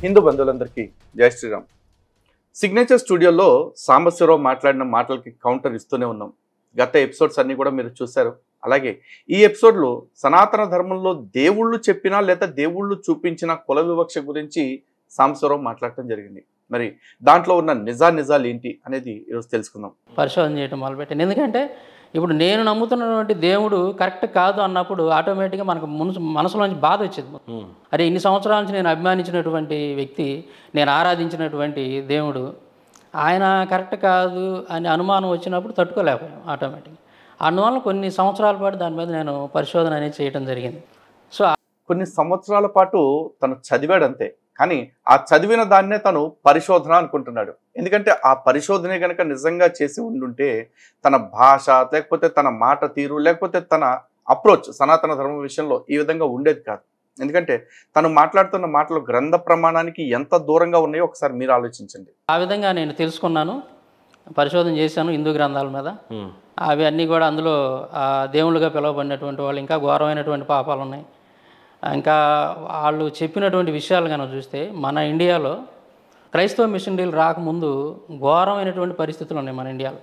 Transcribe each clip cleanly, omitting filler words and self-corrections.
హిందూ బంధువులందరికీ జై శ్రీరామ్. సిగ్నేచర్ స్టూడియోలో సాంబశివరావు మాట్లాడిన మాటలకి కౌంటర్ ఇస్తూనే ఉన్నాం. గత ఎపిసోడ్స్ అన్నీ కూడా మీరు చూశారు. అలాగే ఈ ఎపిసోడ్లో సనాతన ధర్మంలో దేవుళ్ళు చెప్పినా లేదా దేవుళ్ళు చూపించిన కుల వివక్ష గురించి సాంబశివరావు మాట్లాడటం జరిగింది. మరి దాంట్లో ఉన్న నిజాలు ఏంటి అనేది ఈరోజు తెలుసుకుందాం. పరిశోధన చేయడం మొదలుపెట్టాను. ఎందుకంటే ఇప్పుడు నేను నమ్ముతున్నటువంటి దేవుడు కరెక్ట్ కాదు అన్నప్పుడు ఆటోమేటిక్గా మనకు మనసులోంచి బాధ వచ్చింది. అరే ఇన్ని సంవత్సరాల నుంచి నేను అభిమానించినటువంటి వ్యక్తి, నేను ఆరాధించినటువంటి దేవుడు ఆయన కరెక్ట్ కాదు అని అనుమానం వచ్చినప్పుడు తట్టుకోలేకపోయాం ఆటోమేటిక్గా. అందువల్ల కొన్ని సంవత్సరాల పాటు దాని మీద నేను పరిశోధన అనేది చేయడం జరిగింది. సో కొన్ని సంవత్సరాల పాటు తను చదివాడంతే, కానీ ఆ చదివిన దాన్నే తను పరిశోధన అనుకుంటున్నాడు. ఎందుకంటే ఆ పరిశోధనే కనుక నిజంగా చేసి ఉండుంటే తన భాష లేకపోతే తన మాట తీరు లేకపోతే తన అప్రోచ్ సనాతన ధర్మం విషయంలో ఈ విధంగా ఉండేది కాదు. ఎందుకంటే తను మాట్లాడుతున్న మాటలు గ్రంథ ప్రమాణానికి ఎంత దూరంగా ఉన్నాయో ఒకసారి మీరు ఆలోచించండి. ఆ విధంగా నేను తెలుసుకున్నాను, పరిశోధన చేశాను హిందూ గ్రంథాల మీద. అవి అన్నీ కూడా అందులో దేవుళ్ళుగా పిలువబడినటువంటి వాళ్ళు ఇంకా ఘోరమైనటువంటి పాపాలు ఉన్నాయి. ఇంకా వాళ్ళు చెప్పినటువంటి విషయాలు కనుక చూస్తే మన ఇండియాలో క్రైస్తవ మిషనరీలు రాకముందు ఘోరమైనటువంటి పరిస్థితులు ఉన్నాయి మన ఇండియాలో.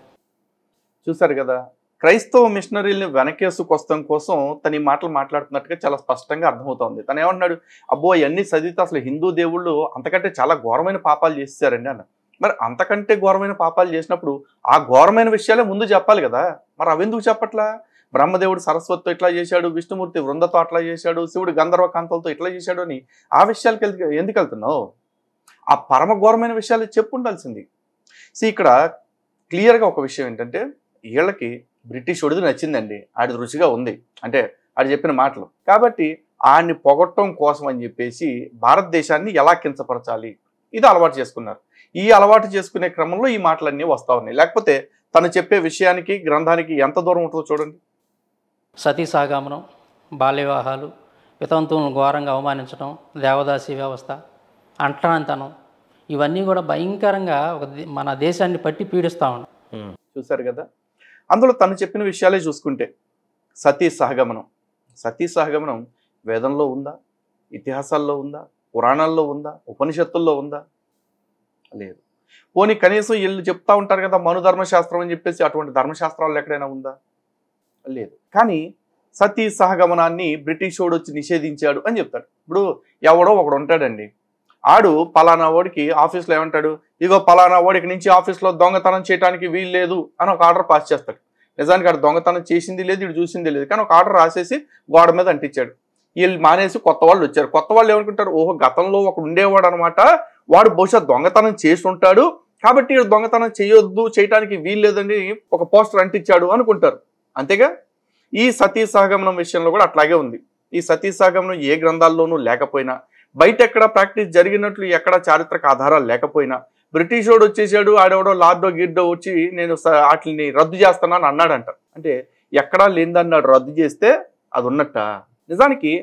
చూసారు కదా, క్రైస్తవ మిషనరీల్ని వెనకేసుకొస్తాం కోసం తన ఈ మాటలు మాట్లాడుతున్నట్టుగా చాలా స్పష్టంగా అర్థమవుతోంది. తను ఏమంటున్నాడు, అబ్బో అవన్నీ చదివితే అసలు హిందూ దేవుళ్ళు అంతకంటే చాలా ఘోరమైన పాపాలు చేశారండి అన్న. మరి అంతకంటే ఘోరమైన పాపాలు చేసినప్పుడు ఆ ఘోరమైన విషయాలే ముందు చెప్పాలి కదా, మరి అవెందుకు చెప్పట్లా? బ్రహ్మదేవుడు సరస్వతితో ఇట్లా చేశాడు, విష్ణుమూర్తి వృందతో అట్లా చేశాడు, శివుడు గంధర్వ కాంతలతో ఇట్లా చేశాడు అని ఆ విషయాలకి ఎందుకు వెళ్తున్నావు? ఆ పరమ ఘోరమైన విషయాలు చెప్పు ఉండాల్సింది. ఇక్కడ క్లియర్గా ఒక విషయం ఏంటంటే, వీళ్ళకి బ్రిటిష్ ఒడిది నచ్చిందండి, ఆడి రుచిగా ఉంది అంటే ఆడు చెప్పిన మాటలు. కాబట్టి ఆడిని పొగట్టడం కోసం అని చెప్పేసి భారతదేశాన్ని ఎలా కించపరచాలి ఇది అలవాటు చేసుకున్నారు. ఈ అలవాటు చేసుకునే క్రమంలో ఈ మాటలన్నీ వస్తూ ఉన్నాయి. లేకపోతే తను చెప్పే విషయానికి గ్రంథానికి ఎంత దూరం ఉంటుందో చూడండి. సతీ సాగమనం, బాల్య వివాహాలు, వితంతువులను ఘోరంగా అవమానించడం, దేవదాసి వ్యవస్థ, అంటరానితనం, ఇవన్నీ కూడా భయంకరంగా మన దేశాన్ని పట్టి పీడిస్తూ ఉన్నాయి. చూశారు కదా, అందులో తను చెప్పిన విషయాలే చూసుకుంటే సతీ సహగమనం వేదంలో ఉందా, ఇతిహాసాల్లో ఉందా, పురాణాల్లో ఉందా, ఉపనిషత్తుల్లో ఉందా? లేదు. పోనీ కనీసం వీళ్ళు చెప్తా ఉంటారు కదా మను ధర్మశాస్త్రం అని చెప్పేసి, అటువంటి ధర్మశాస్త్రాలు ఎక్కడైనా ఉందా? లేదు. కానీ సతీ సహగమనాన్ని బ్రిటిష్ వాడు వచ్చి నిషేధించాడు అని చెప్తాడు. ఇప్పుడు ఎవడో ఒకడు ఉంటాడండి, ఆడు పలానా వాడికి ఆఫీస్లో ఏమంటాడు, ఇగో పలానా వాడికి నుంచి ఆఫీస్లో దొంగతనం చేయడానికి వీలు లేదు అని ఒక ఆర్డర్ పాస్ చేస్తాడు. నిజానికి ఆడు దొంగతనం చేసింది లేదు, ఇటు చూసింది లేదు, కానీ ఒక ఆర్డర్ రాసేసి గోడ మీద అంటించాడు. వీళ్ళు మానేసి కొత్త వాళ్ళు వచ్చారు. కొత్త వాళ్ళు ఏమనుకుంటారు, ఓహో గతంలో ఒకడు ఉండేవాడు అనమాట, వాడు బహుశా దొంగతనం చేసి ఉంటాడు కాబట్టి వీడు దొంగతనం చేయడానికి వీలు లేదని ఒక పోస్టర్ అంటించాడు అనుకుంటారు. అంతేగా ఈ సతీ సహగమనం విషయంలో కూడా అట్లాగే ఉంది. ఈ సతీ సహగమనం ఏ గ్రంథాల్లోనూ లేకపోయినా, బయట ఎక్కడ ప్రాక్టీస్ జరిగినట్లు ఎక్కడ చారిత్రక ఆధారాలు లేకపోయినా, బ్రిటిష్ వాడు వచ్చేసాడు, ఆడెవడో లార్డో గిడ్డో వచ్చి నేను వాటిని రద్దు చేస్తానని అన్నాడంట. అంటే ఎక్కడా లేనిదన్నాడు రద్దు చేస్తే అది ఉన్నట్ట. నిజానికి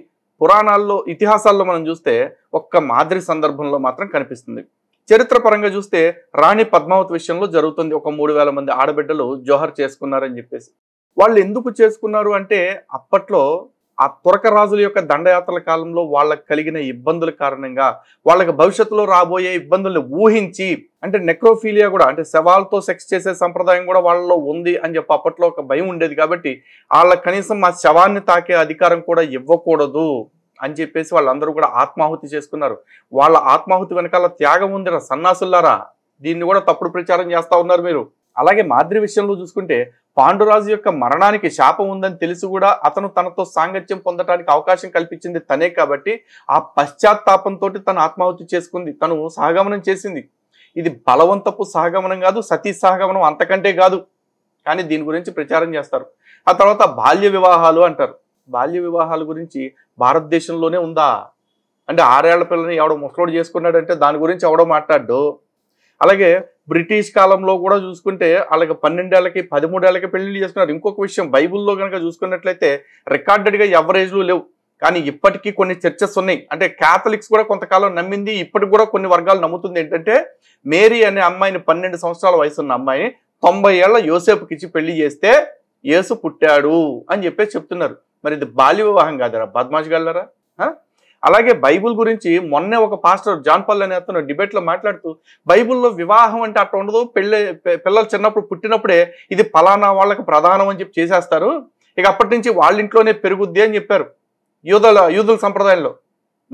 పురాణాల్లో ఇతిహాసాల్లో మనం చూస్తే ఒక్క మాదిరి సందర్భంలో మాత్రం కనిపిస్తుంది. చరిత్ర పరంగా చూస్తే రాణి పద్మావతి విషయంలో జరుగుతుంది. ఒక 3000 మంది ఆడబిడ్డలు జోహర్ చేసుకున్నారని చెప్పేసి. వాళ్ళు ఎందుకు చేసుకున్నారు అంటే, అప్పట్లో ఆ తురక రాజుల యొక్క దండయాత్రల కాలంలో వాళ్ళకి కలిగిన ఇబ్బందుల కారణంగా, వాళ్ళకి భవిష్యత్తులో రాబోయే ఇబ్బందుల్ని ఊహించి, అంటే నెక్రోఫీలియా కూడా అంటే శవాలతో సెక్స్ చేసే సంప్రదాయం కూడా వాళ్ళలో ఉంది అని చెప్పి అప్పట్లో ఒక భయం ఉండేది. కాబట్టి వాళ్ళకి కనీసం ఆ శవాన్ని తాకే అధికారం కూడా ఇవ్వకూడదు అని చెప్పేసి వాళ్ళందరూ కూడా ఆత్మాహుతి చేసుకున్నారు. వాళ్ళ ఆత్మాహుతి వెనకాల త్యాగం ఉందిరా సన్నాసుల్లారా, దీన్ని కూడా తప్పుడు ప్రచారం చేస్తూ ఉన్నారు మీరు. అలాగే మాద్రి విషయంలో చూసుకుంటే, పాండురాజు యొక్క మరణానికి శాపం ఉందని తెలిసి కూడా అతను తనతో సాంగత్యం పొందడానికి అవకాశం కల్పించింది తనే. కాబట్టి ఆ పశ్చాత్తాపంతో తను ఆత్మాహుతి చేసుకుంది, తను సహగమనం చేసింది. ఇది బలవంతపు సహగమనం కాదు, సతీ సహగమనం అంతకంటే కాదు. కానీ దీని గురించి ప్రచారం చేస్తారు. ఆ తర్వాత బాల్య వివాహాలు అంటారు. బాల్య వివాహాల గురించి భారతదేశంలోనే ఉందా అంటే, 6 ఏళ్ల పిల్లని ఎవడో ముసలోడు చేసుకున్నాడంటే దాని గురించి ఎవడో మాట్లాడ్డు. అలాగే బ్రిటిష్ కాలంలో కూడా చూసుకుంటే వాళ్ళకి 12 ఏళ్ళకి 13 ఏళ్ళకి పెళ్లిళ్ళు చేసుకున్నారు. ఇంకొక విషయం, బైబుల్లో కనుక చూసుకున్నట్లయితే రికార్డెడ్గా ఎవరేజ్లు లేవు, కానీ ఇప్పటికీ కొన్ని చర్చెస్ ఉన్నాయి. అంటే క్యాథలిక్స్ కూడా కొంతకాలం నమ్మింది, ఇప్పటికి కూడా కొన్ని వర్గాలు నమ్ముతుంది ఏంటంటే, మేరీ అనే అమ్మాయిని 12 సంవత్సరాల వయసు ఉన్న అమ్మాయిని 90 ఏళ్ల యోసేపుకి ఇచ్చి పెళ్లి చేస్తే యేసు పుట్టాడు అని చెప్పేసి చెప్తున్నారు. మరి ఇది బాల్య వివాహం కాదరా బద్మాష్ గల్లరా? అలాగే బైబిల్ గురించి మొన్నే ఒక పాస్టర్ జాన్ పాల్ అనే అతను డిబేట్లో మాట్లాడుతూ బైబిల్లో వివాహం అంటే అట్లా ఉండదు, పిల్లలు చిన్నప్పుడు పుట్టినప్పుడే ఇది ఫలానా వాళ్ళకి ప్రధానం అని చెప్పి చేసేస్తారు, ఇక అప్పటి నుంచి వాళ్ళ ఇంట్లోనే పెరుగుద్ది అని చెప్పారు యూదుల సంప్రదాయంలో.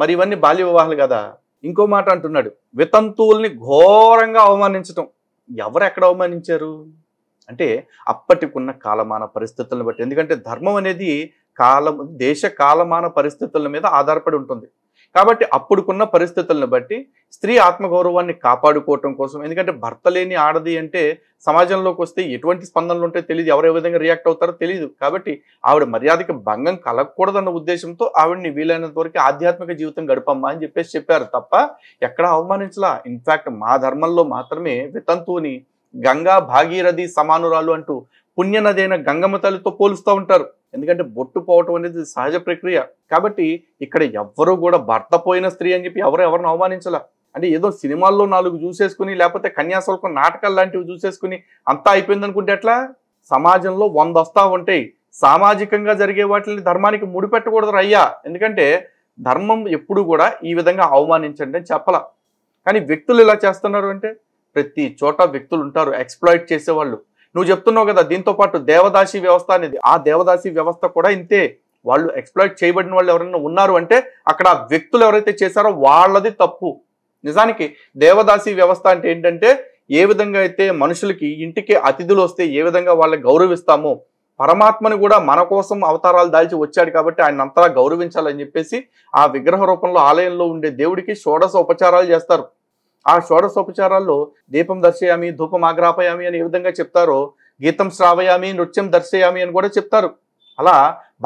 మరి ఇవన్నీ బాల్య వివాహాలు కదా. ఇంకో మాట అంటున్నాడు, వితంతువుల్ని ఘోరంగా అవమానించటం. ఎవరు ఎక్కడ అవమానించారు అంటే అప్పటికున్న కాలమాన పరిస్థితులను బట్టి. ఎందుకంటే ధర్మం అనేది దేశ కాలమాన పరిస్థితుల మీద ఆధారపడి ఉంటుంది. కాబట్టి అప్పుడుకున్న పరిస్థితులను బట్టి స్త్రీ ఆత్మగౌరవాన్ని కాపాడుకోవటం కోసం, ఎందుకంటే భర్త లేని ఆడది అంటే సమాజంలోకి వస్తే ఎటువంటి స్పందనలు ఉంటే తెలియదు, ఎవరు ఏ విధంగా రియాక్ట్ అవుతారో తెలియదు. కాబట్టి ఆవిడ మర్యాదకి భంగం కలగకూడదన్న ఉద్దేశంతో ఆవిడని వీలైనంత వరకు ఆధ్యాత్మిక జీవితం గడపమ్మా అని చెప్పారు తప్ప ఎక్కడా అవమానించలా. ఇన్ఫాక్ట్ మా ధర్మంలో మాత్రమే వితంతువుని గంగా భాగీరథి సమానురాలు అంటూ పుణ్యనదైన గంగమ్మ తల్లితో పోలుస్తూ ఉంటారు. ఎందుకంటే బొట్టు పోవటం అనేది సహజ ప్రక్రియ. కాబట్టి ఇక్కడ ఎవ్వరూ కూడా భర్త పోయిన స్త్రీ అని చెప్పి ఎవరిని అవమానించాల. అంటే ఏదో సినిమాల్లో 4 చూసేసుకుని లేకపోతే కన్యాశుల్కం నాటకాలు లాంటివి చూసేసుకుని అంతా అయిపోయింది అనుకుంటే ఎట్లా? సమాజంలో 100 వస్తా ఉంటాయి. సామాజికంగా జరిగే వాటిని ధర్మానికి ముడిపెట్టకూడదు అయ్యా. ఎందుకంటే ధర్మం ఎప్పుడు కూడా ఈ విధంగా అవమానించండి అని చెప్పాల. కానీ వ్యక్తులు ఇలా చేస్తున్నారు అంటే ప్రతి చోట వ్యక్తులు ఉంటారు ఎక్స్ప్లాయిట్ చేసేవాళ్ళు. నువ్వు చెప్తున్నావు కదా దీంతో పాటు దేవదాసి వ్యవస్థ అనేది, ఆ దేవదాసి వ్యవస్థ కూడా ఇంతే. వాళ్ళు ఎక్స్ప్లాయిట్ చేయబడిన వాళ్ళు ఎవరైనా ఉన్నారు అంటే అక్కడ వ్యక్తులు ఎవరైతే చేశారో వాళ్ళది తప్పు. నిజానికి దేవదాసి వ్యవస్థ అంటే ఏంటంటే ఏ విధంగా అయితే మనుషులకి ఇంటికి అతిథులు వస్తే ఏ విధంగా వాళ్ళని గౌరవిస్తామో, పరమాత్మని కూడా మన కోసం అవతారాలు దాల్చి వచ్చాడు కాబట్టి ఆయన అంతలా గౌరవించాలని చెప్పేసి ఆ విగ్రహ రూపంలో ఆలయంలో ఉండే దేవుడికి షోడశ ఉపచారాలు చేస్తారు. ఆ షోడశోపచారాల్లో దీపం దర్శయామి, ధూపం ఆగ్రాపయామి అని ఏ విధంగా చెప్తారో గీతం శ్రావయామి, నృత్యం దర్శయామి అని కూడా చెప్తారు. అలా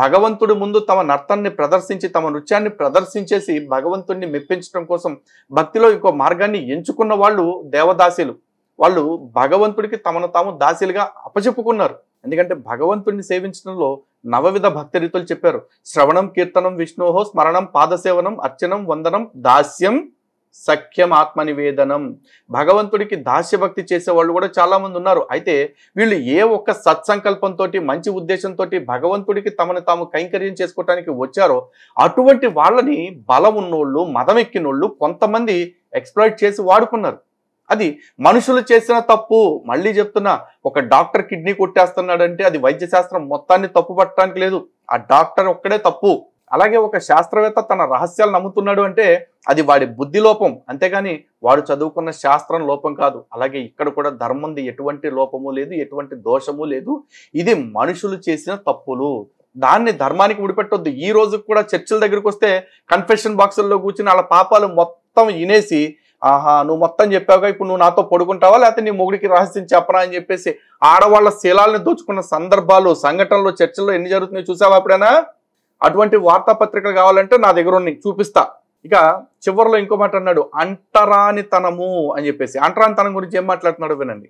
భగవంతుడి ముందు తమ నర్తన్ని ప్రదర్శించి తమ నృత్యాన్ని ప్రదర్శించేసి భగవంతుడిని మెప్పించడం కోసం భక్తిలో ఇంకో మార్గాన్ని ఎంచుకున్న వాళ్ళు దేవదాసీలు. వాళ్ళు భగవంతుడికి తమను తాము దాసీలుగా అప్పచెప్పుకున్నారు. ఎందుకంటే భగవంతుడిని సేవించడంలో 9 విధ భక్తి రీతులు చెప్పారు. శ్రవణం, కీర్తనం, విష్ణోహో స్మరణం, పాదసేవనం, అర్చనం, వందనం, దాస్యం, సఖ్యం, ఆత్మనివేదనం. భగవంతుడికి దాస్యభక్తి చేసేవాళ్ళు కూడా చాలా మంది ఉన్నారు. అయితే వీళ్ళు ఏ ఒక్క సత్సంకల్పంతో మంచి ఉద్దేశంతో భగవంతుడికి తమను తాము కైంకర్యం చేసుకోవటానికి వచ్చారో అటువంటి వాళ్ళని బలం ఉన్నోళ్ళు, మదం ఎక్కినోళ్ళు కొంతమంది ఎక్స్ప్లాయిట్ చేసి వాడుకున్నారు. అది మనుషులు చేసిన తప్పు. మళ్ళీ చెప్తున్నా, ఒక డాక్టర్ కిడ్నీ కొట్టేస్తున్నాడంటే అది వైద్య శాస్త్రం మొత్తాన్ని తప్పు పట్టడానికి లేదు, ఆ డాక్టర్ ఒక్కడే తప్పు. అలాగే ఒక శాస్త్రవేత్త తన రహస్యాలు నమ్ముతున్నాడు అంటే అది వాడి బుద్ధి లోపం, అంతేగాని వాడు చదువుకున్న శాస్త్రం లోపం కాదు. అలాగే ఇక్కడ కూడా ధర్మంది ఎటువంటి లోపము లేదు, ఎటువంటి దోషము లేదు. ఇది మనుషులు చేసిన తప్పులు, దాన్ని ధర్మానికి ముడిపెట్టొద్దు. ఈ రోజు కూడా చర్చిల దగ్గరికి వస్తే కన్ఫెషన్ బాక్సుల్లో కూర్చుని వాళ్ళ పాపాలు మొత్తం వినేసి, ఆహా నువ్వు మొత్తం చెప్పావుగా, ఇప్పుడు నువ్వు నాతో పడుకుంటావా లేకపోతే నీ మొగుడికి రహస్యం చెప్పరా అని చెప్పేసి ఆడవాళ్ళ శీలాలను దోచుకున్న సందర్భాలు, సంఘటనలు చర్చల్లో ఎన్ని జరుగుతున్నాయో చూసావా ఎప్పుడైనా? అటువంటి వార్తాపత్రికలు కావాలంటే నా దగ్గర ఉన్నాయి, చూపిస్తా. ఇక చివరిలో ఇంకో మాట అన్నాడు, అంటరానితనము అని చెప్పేసి. అంటరానితనం గురించి ఏం మాట్లాడుతున్నాడు వినండి.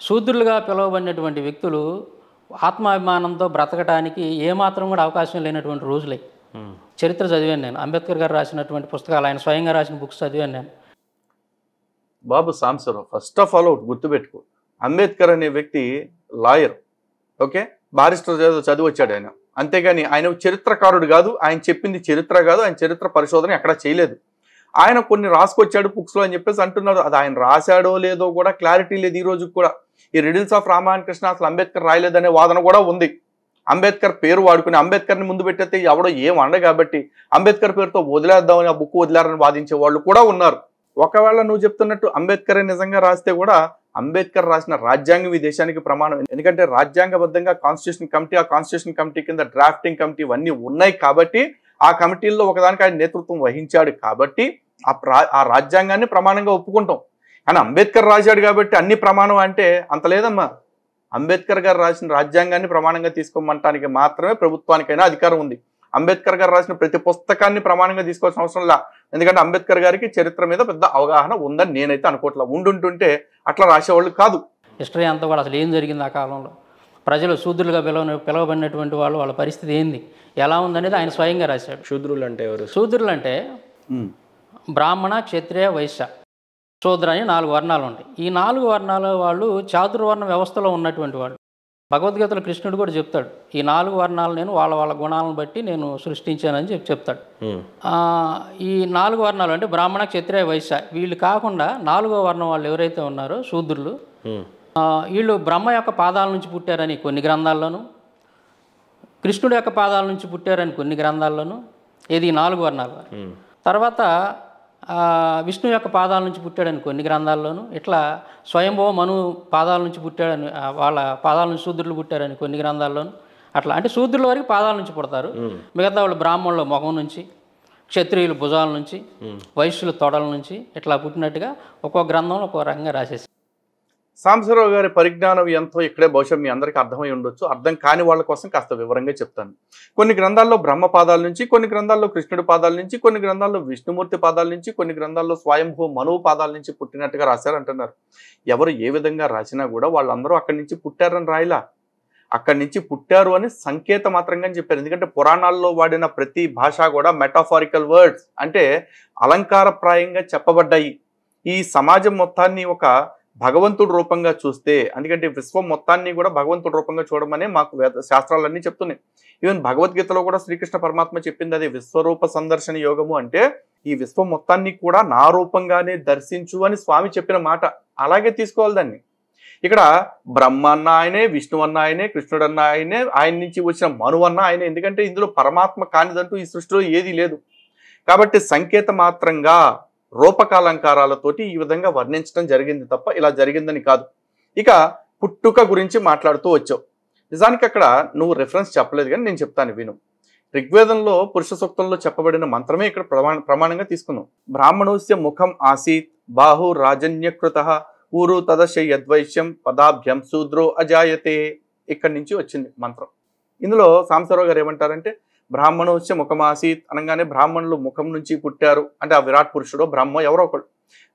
శూద్రులుగా పిలువబడినటువంటి వ్యక్తులు ఆత్మాభిమానంతో బ్రతకడానికి ఏమాత్రం కూడా అవకాశం లేనటువంటి రోజులే. చరిత్ర చదివాను నేను, అంబేద్కర్ గారు రాసినటువంటి పుస్తకాలు, ఆయన స్వయంగా రాసిన బుక్స్ చదివాను నేను. బాబు సాంబశివరావు, ఫస్ట్ ఆఫ్ ఆల్ ఒకటి గుర్తుపెట్టుకో, అంబేద్కర్ అనే వ్యక్తి లాయర్, ఓకే, బారిస్టర్ చదివి వచ్చాడు ఆయన. అంతేగాని ఆయన చరిత్రకారుడు కాదు, ఆయన చెప్పింది చరిత్ర కాదు, ఆయన చరిత్ర పరిశోధన ఎక్కడా చేయలేదు. ఆయన కొన్ని రాసుకొచ్చాడు బుక్స్లో అని చెప్పేసి అంటున్నారు. అది ఆయన రాశాడో లేదో కూడా క్లారిటీ లేదు ఈ రోజు కూడా. ఈ రిడిల్స్ ఆఫ్ రామాయణ కృష్ణ అసలు అంబేద్కర్ రాయలేదనే వాదన కూడా ఉంది. అంబేద్కర్ పేరు వాడుకుని అంబేద్కర్ని ముందు పెట్టేస్తే ఎవడో ఏం అండ కాబట్టి అంబేద్కర్ పేరుతో వదిలేద్దామని ఆ బుక్ వదిలేరని వాదించే వాళ్ళు కూడా ఉన్నారు. ఒకవేళ నువ్వు చెప్తున్నట్టు అంబేద్కర్ నిజంగా రాస్తే కూడా అంబేద్కర్ రాసిన రాజ్యాంగం ఈ దేశానికి ప్రమాణం. ఎందుకంటే రాజ్యాంగబద్ధంగా కాన్స్టిట్యూషన్ కమిటీ, ఆ కాన్స్టిట్యూషన్ కమిటీ కింద డ్రాఫ్టింగ్ కమిటీ ఇవన్నీ ఉన్నాయి కాబట్టి ఆ కమిటీల్లో ఒకదానికి ఆయన నేతృత్వం వహించాడు కాబట్టి ఆ రాజ్యాంగాన్ని ప్రమాణంగా ఒప్పుకుంటాం. కానీ అంబేద్కర్ రాశాడు కాబట్టి అన్ని ప్రమాణం అంటే అంత లేదమ్మా. అంబేద్కర్ గారు రాసిన రాజ్యాంగాన్ని ప్రమాణంగా తీసుకోమంటానికి మాత్రమే ప్రభుత్వానికైనా అధికారం ఉంది. అంబేద్కర్ గారు రాసిన ప్రతి పుస్తకాన్ని ప్రమాణంగా తీసుకోవాల్సిన అవసరం లే. ఎందుకంటే అంబేద్కర్ గారికి చరిత్ర మీద పెద్ద అవగాహన ఉందని నేనైతే అనుకోవట్లా. ఉండుంటుంటే అట్లా రాసేవాళ్ళు కాదు. హిస్టరీ అంతా కూడా అసలు ఏం జరిగింది ఆ కాలంలో, ప్రజలు శూద్రులుగా పిలవబడినటువంటి వాళ్ళ పరిస్థితి ఏంది, ఎలా ఉందనేది ఆయన స్వయంగా రాశాడు. శూద్రులు అంటే ఎవరు? శూద్రులు అంటే బ్రాహ్మణ, క్షత్రియ, వైశ్య, శూద్ర అని 4 వర్ణాలు ఉంటాయి. ఈ 4 వర్ణాల వాళ్ళు చాతుర్వర్ణ వ్యవస్థలో ఉన్నటువంటి వాళ్ళు. భగవద్గీతలో కృష్ణుడు కూడా చెప్తాడు, ఈ 4 వర్ణాలు నేను వాళ్ళ వాళ్ళ గుణాలను బట్టి నేను సృష్టించానని చెప్తాడు. ఈ 4 వర్ణాలు అంటే బ్రాహ్మణ, క్షత్రియ, వైశ్య, వీళ్ళు కాకుండా 4వ వర్ణం వాళ్ళు ఎవరైతే ఉన్నారో శూద్రులు, వీళ్ళు బ్రహ్మ యొక్క పాదాల నుంచి పుట్టారని కొన్ని గ్రంథాల్లోనూ, కృష్ణుడి యొక్క పాదాల నుంచి పుట్టారని కొన్ని గ్రంథాల్లోనూ, ఇది 4 వర్ణాలు. తర్వాత విష్ణు యొక్క పాదాల నుంచి పుట్టాడని కొన్ని గ్రంథాల్లోనూ, ఇట్లా స్వయంభవ మను పాదాల నుంచి పుట్టాడని, వాళ్ళ పాదాల నుంచి శూద్రులు పుట్టారని కొన్ని గ్రంథాల్లోనూ, అట్లా అంటే శూద్రుల వరకు పాదాల నుంచి పుడతారు, మిగతా వాళ్ళు బ్రాహ్మణుల ముఖం నుంచి, క్షత్రియులు భుజాల నుంచి, వైశ్యుల తొడల నుంచి ఇట్లా పుట్టినట్టుగా ఒక్కో గ్రంథంలో ఒక్కో రకంగా రాసేసి. సాంబశివరావు గారి పరిజ్ఞానం ఎంతో ఇక్కడే బహుశా మీ అందరికీ అర్థమై ఉండొచ్చు. అర్థం కాని వాళ్ళ కోసం కాస్త వివరంగా చెప్తాను. కొన్ని గ్రంథాల్లో బ్రహ్మ పాదాల నుంచి, కొన్ని గ్రంథాల్లో కృష్ణుడి పాదాల నుంచి, కొన్ని గ్రంథాల్లో విష్ణుమూర్తి పాదాల నుంచి, కొన్ని గ్రంథాల్లో స్వయంభూ మనువు పాదాల నుంచి పుట్టినట్టుగా రాశారంటున్నారు. ఎవరు ఏ విధంగా రాసినా కూడా వాళ్ళందరూ అక్కడి నుంచి పుట్టారని రాయలా, అక్కడి నుంచి పుట్టారు అని సంకేత మాత్రంగా చెప్పారు. ఎందుకంటే పురాణాల్లో వాడిన ప్రతి భాష కూడా మెటాఫారికల్ వర్డ్స్, అంటే అలంకారప్రాయంగా చెప్పబడ్డాయి. ఈ సమాజం మొత్తాన్ని ఒక భగవంతుడి రూపంగా చూస్తే, ఎందుకంటే విశ్వం మొత్తాన్ని కూడా భగవంతుడి రూపంగా చూడమనే మాకు శాస్త్రాలన్నీ చెప్తున్నాయి. ఈవెన్ భగవద్గీతలో కూడా శ్రీకృష్ణ పరమాత్మ చెప్పింది అదే, విశ్వరూప సందర్శన యోగము. అంటే ఈ విశ్వం మొత్తాన్ని కూడా నా రూపంగానే దర్శించు అని స్వామి చెప్పిన మాట. అలాగే తీసుకోవాలి దాన్ని. ఇక్కడ బ్రహ్మ అన్న ఆయనే, విష్ణు అన్న ఆయనే, కృష్ణుడు అన్న ఆయనే, ఆయన నుంచి వచ్చిన మను అన్న ఆయనే. ఎందుకంటే ఇందులో పరమాత్మ కానిదంటూ ఈ సృష్టిలో ఏదీ లేదు. కాబట్టి సంకేత మాత్రంగా రూపకాలంకారాలతోటి ఈ విధంగా వర్ణించడం జరిగింది తప్ప ఇలా జరిగిందని కాదు. ఇక పుట్టుక గురించి మాట్లాడుతూ వచ్చావు. నిజానికి అక్కడ నువ్వు రెఫరెన్స్ చెప్పలేదు, కానీ నేను చెప్తాను విను. ఋగ్వేదంలో పురుష సూక్తంలో చెప్పబడిన మంత్రమే ఇక్కడ ప్రమాణంగా తీసుకున్నాం. బ్రాహ్మణోస్య ముఖం ఆసీత్ బాహు రాజన్యకృత ఊరు తదశ యద్వైశ్యం పదాభ్యం శూద్రో అజాయతే. ఇక్కడి నుంచి వచ్చింది మంత్రం. ఇందులో సాంబశివరావు గారు ఏమంటారంటే, బ్రాహ్మణోస్య ముఖమాసీత్ అనగానే బ్రాహ్మణులు ముఖం నుంచి పుట్టారు, అంటే ఆ విరాట్ పురుషుడు బ్రహ్మ ఎవరో ఒకడు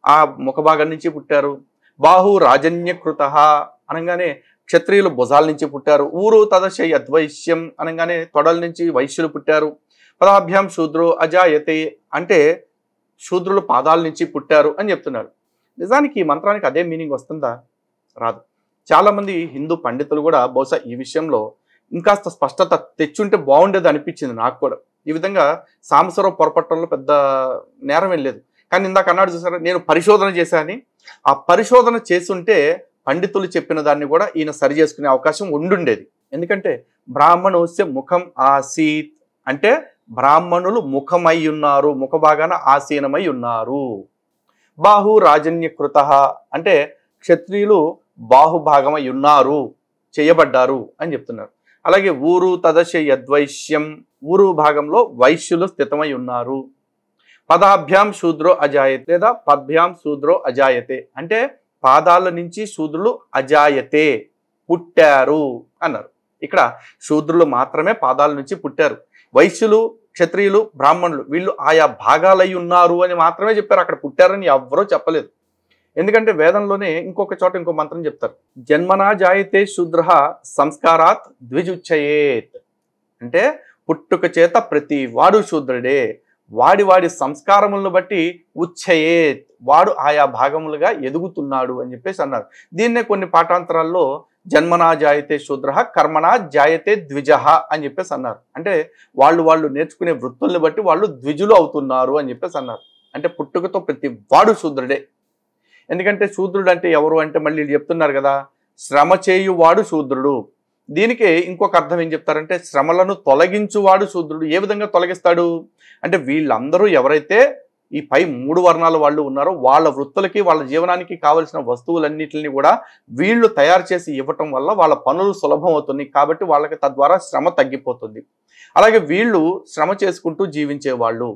ఆ ముఖ భాగం నుంచి పుట్టారు. బాహు రాజన్యకృత అనగానే క్షత్రియులు భుజాల నుంచి పుట్టారు. ఊరు తదశ యద్వైశ్యం అనగానే తొడల నుంచి వైశ్యులు పుట్టారు. పదాభ్యాం శూద్రో అజాయతే అంటే శూద్రులు పాదాల నుంచి పుట్టారు అని చెప్తున్నారు. నిజానికి ఈ మంత్రానికి అదే మీనింగ్ వస్తుందా? రాదు. చాలామంది హిందూ పండితులు కూడా బహుశా ఈ విషయంలో ఇంకాస్త స్పష్టత తెచ్చుంటే బాగుండేది అనిపించింది నాకు కూడా. ఈ విధంగా సాంబశివరావు పొరపట్టడంలో పెద్ద నేరం వెళ్ళలేదు. కానీ ఇందాక అన్నాడు చూసారా, నేను పరిశోధన చేశాను. ఆ పరిశోధన చేసుంటే పండితులు చెప్పిన దాన్ని కూడా ఈయన సరి చేసుకునే అవకాశం ఉండుండేది. ఎందుకంటే బ్రాహ్మణోస్య ముఖం ఆసీత్ అంటే బ్రాహ్మణులు ముఖమై ఉన్నారు, ముఖ భాగాన ఆసీనమై ఉన్నారు. బాహు రాజన్యకృత అంటే క్షత్రియులు బాహుభాగమై ఉన్నారు, చేయబడ్డారు అని చెప్తున్నారు. అలాగే ఊరు తదశ యద్వైశ్యం ఊరు భాగంలో వైశ్యులు స్థితమై ఉన్నారు. పదాభ్యాం శూద్రో అజాయతే లేదా పద్భ్యాం శూద్రో అజాయతే అంటే పాదాల నుంచి శూద్రులు అజాయతే పుట్టారు అన్నారు. ఇక్కడ శూద్రులు మాత్రమే పాదాల నుంచి పుట్టారు. వైశ్యులు, క్షత్రియులు, బ్రాహ్మణులు వీళ్ళు ఆయా భాగాలై ఉన్నారు అని మాత్రమే చెప్పారు. అక్కడ పుట్టారని ఎవ్వరూ చెప్పలేదు. ఎందుకంటే వేదంలోనే ఇంకొక చోట ఇంకో మంత్రం చెప్తారు, జన్మనా జాయతే శూద్ర సంస్కారాత్ ద్విజుచ్చయేత్ అంటే పుట్టుక చేత ప్రతి వాడు శూద్రుడే, వాడి వాడి సంస్కారములను బట్టి ఉచ్చయేత్ వాడు ఆయా భాగములుగా ఎదుగుతున్నాడు అని చెప్పేసి అన్నారు. దీన్నే కొన్ని పాఠాంతరాల్లో జన్మనా జాయతే శూద్ర కర్మనా జాయతే ద్విజ అని చెప్పేసి అన్నారు. అంటే వాళ్ళు నేర్చుకునే వృత్తుల్ని బట్టి వాళ్ళు ద్విజులు అవుతున్నారు అని చెప్పేసి అన్నారు. అంటే పుట్టుకతో ప్రతి వాడు శూద్రుడే. ఎందుకంటే శూద్రుడు అంటే ఎవరు అంటే మళ్ళీ చెప్తున్నారు కదా, శ్రమ చేయువాడు శూద్రుడు. దీనికి ఇంకొక అర్థం ఏం చెప్తారంటే శ్రమలను తొలగించువాడు శూద్రుడు. ఏ విధంగా తొలగిస్తాడు అంటే వీళ్ళందరూ ఎవరైతే ఈ పై 3 వర్ణాల వాళ్ళు ఉన్నారో వాళ్ళ వృత్తులకి వాళ్ళ జీవనానికి కావలసిన వస్తువులన్నిటిని కూడా వీళ్ళు తయారు చేసి ఇవ్వటం వల్ల వాళ్ళ పనులు సులభం అవుతుంది. కాబట్టి వాళ్ళకి తద్వారా శ్రమ తగ్గిపోతుంది. అలాగే వీళ్ళు శ్రమ చేసుకుంటూ జీవించేవాళ్ళు.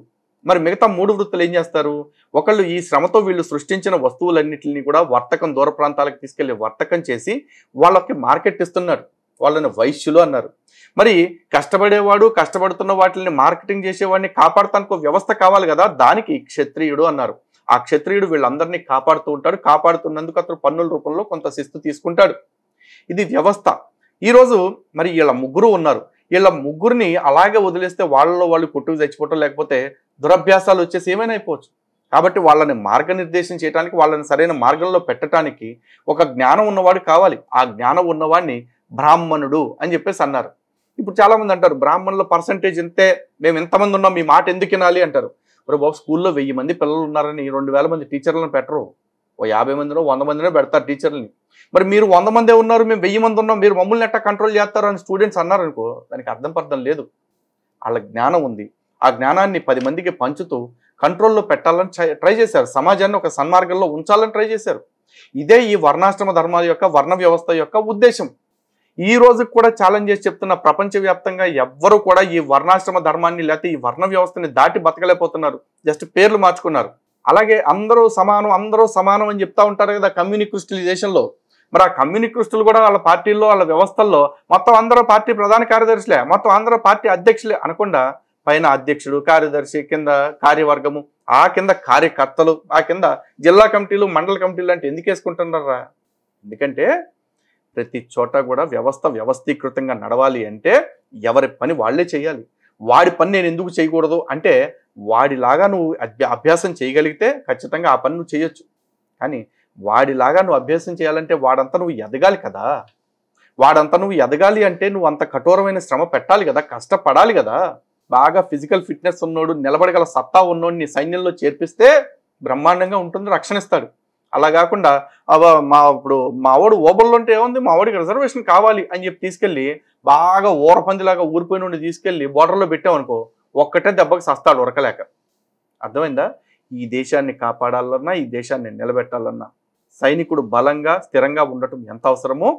మరి మిగతా 3 వృత్తులు ఏం చేస్తారు? ఒకళ్ళు ఈ శ్రమతో వీళ్ళు సృష్టించిన వస్తువులన్నింటినీ కూడా వర్తకం, దూర ప్రాంతాలకు తీసుకెళ్లి వర్తకం చేసి వాళ్ళకి మార్కెట్ ఇస్తున్నారు. వాళ్ళని వైశ్యులు అన్నారు. మరి కష్టపడేవాడు, కష్టపడుతున్న వాటిని మార్కెటింగ్ చేసేవాడిని కాపాడుతానికి ఒక వ్యవస్థ కావాలి కదా, దానికి క్షత్రియుడు అన్నారు. ఆ క్షత్రియుడు వీళ్ళందరినీ కాపాడుతూ ఉంటాడు. కాపాడుతున్నందుకు అతను పన్నుల రూపంలో కొంత శిస్తు తీసుకుంటాడు. ఇది వ్యవస్థ. ఈరోజు మరి వీళ్ళ 3 ఉన్నారు. వీళ్ళ 3ని అలాగే వదిలేస్తే వాళ్ళలో వాళ్ళు కొట్టుకు చచ్చిపోవటం, లేకపోతే దురభ్యాసాలు వచ్చేసి ఏమైనా అయిపోవచ్చు. కాబట్టి వాళ్ళని మార్గనిర్దేశం చేయడానికి, వాళ్ళని సరైన మార్గంలో పెట్టడానికి ఒక జ్ఞానం ఉన్నవాడు కావాలి. ఆ జ్ఞానం ఉన్నవాడిని బ్రాహ్మణుడు అని చెప్పేసి అన్నారు. ఇప్పుడు చాలామంది అంటారు బ్రాహ్మణుల పర్సంటేజ్ ఇంతే, మేము ఇంతమంది ఉన్నాం, మీ మాట ఎందుకు వినాలి అంటారు. మరి బాబు స్కూల్లో 1000 మంది పిల్లలు ఉన్నారని 2000 మంది టీచర్లను పెట్టరు. ఓ 50 మందినో 100 మందినో పెడతారు టీచర్లని. మరి మీరు 100 మందే ఉన్నారు, మేము 1000 మంది ఉన్నాం, మీరు మమ్మల్ని ఎట్టా కంట్రోల్ చేస్తారు అని స్టూడెంట్స్ అన్నారనుకో, దానికి అర్థం లేదు. వాళ్ళ జ్ఞానం ఉంది, ఆ జ్ఞానాన్ని 10 మందికి పంచుతూ కంట్రోల్లో పెట్టాలని ట్రై చేశారు. సమాజాన్ని ఒక సన్మార్గంలో ఉంచాలని ట్రై చేశారు. ఇదే ఈ వర్ణాశ్రమ ధర్మాల యొక్క వర్ణ వ్యవస్థ యొక్క ఉద్దేశం. ఈ రోజు కూడా ఛాలెంజ్ చేసి చెప్తున్న ప్రపంచవ్యాప్తంగా ఎవ్వరు కూడా ఈ వర్ణాశ్రమ ధర్మాన్ని లేకపోతే ఈ వర్ణ వ్యవస్థని దాటి బతకలేకపోతున్నారు. జస్ట్ పేర్లు మార్చుకున్నారు. అలాగే అందరూ సమానం అని చెప్తా ఉంటారు కదా కమ్యూనిక్రిస్టలైజేషన్లో. మరి ఆ కమ్యూనిక్రిస్టులు కూడా వాళ్ళ పార్టీల్లో వాళ్ళ వ్యవస్థల్లో మొత్తం అందరూ పార్టీ ప్రధాన కార్యదర్శులే, మొత్తం అందరూ పార్టీ అధ్యక్షులే అనకుండా పైన అధ్యక్షుడు, కార్యదర్శి, కింద కార్యవర్గము, ఆ కింద కార్యకర్తలు, ఆ కింద జిల్లా కమిటీలు, మండల కమిటీలు అంటే ఎందుకు వేసుకుంటున్నారా? ఎందుకంటే ప్రతి చోట కూడా వ్యవస్థీకృతంగా నడవాలి అంటే ఎవరి పని వాళ్ళే చేయాలి. వాడి పని నేను ఎందుకు చేయకూడదు అంటే వాడిలాగా నువ్వు అభ్యాసం చేయగలిగితే ఖచ్చితంగా ఆ పని నువ్వు చేయొచ్చు. కానీ వాడిలాగా నువ్వు అభ్యాసం చేయాలంటే వాడంతా నువ్వు ఎదగాలి కదా. వాడంతా నువ్వు ఎదగాలి అంటే నువ్వు అంత కఠోరమైన శ్రమ పెట్టాలి కదా, కష్టపడాలి కదా. బాగా ఫిజికల్ ఫిట్నెస్ ఉన్నోడు, నిలబడగల సత్తా ఉన్నోడు నీ సైన్యంలో చేర్పిస్తే బ్రహ్మాండంగా ఉంటుంది, రక్షణ ఇస్తాడు. అలా కాకుండా ఇప్పుడు మా వాడు ఓబల్లో ఉంటే ఏముంది, మా వాడికి రిజర్వేషన్ కావాలి అని చెప్పి తీసుకెళ్ళి బాగా ఊరపందిలాగా ఊరిపోయిన నుండి తీసుకెళ్ళి బోర్డర్లో పెట్టామనుకో, ఒక్కటే దెబ్బకి సస్తాడు ఉరకలేక. అర్థమైందా? ఈ దేశాన్ని కాపాడాలన్నా, ఈ దేశాన్ని నిలబెట్టాలన్నా సైనికుడు బలంగా స్థిరంగా ఉండటం ఎంత అవసరమో,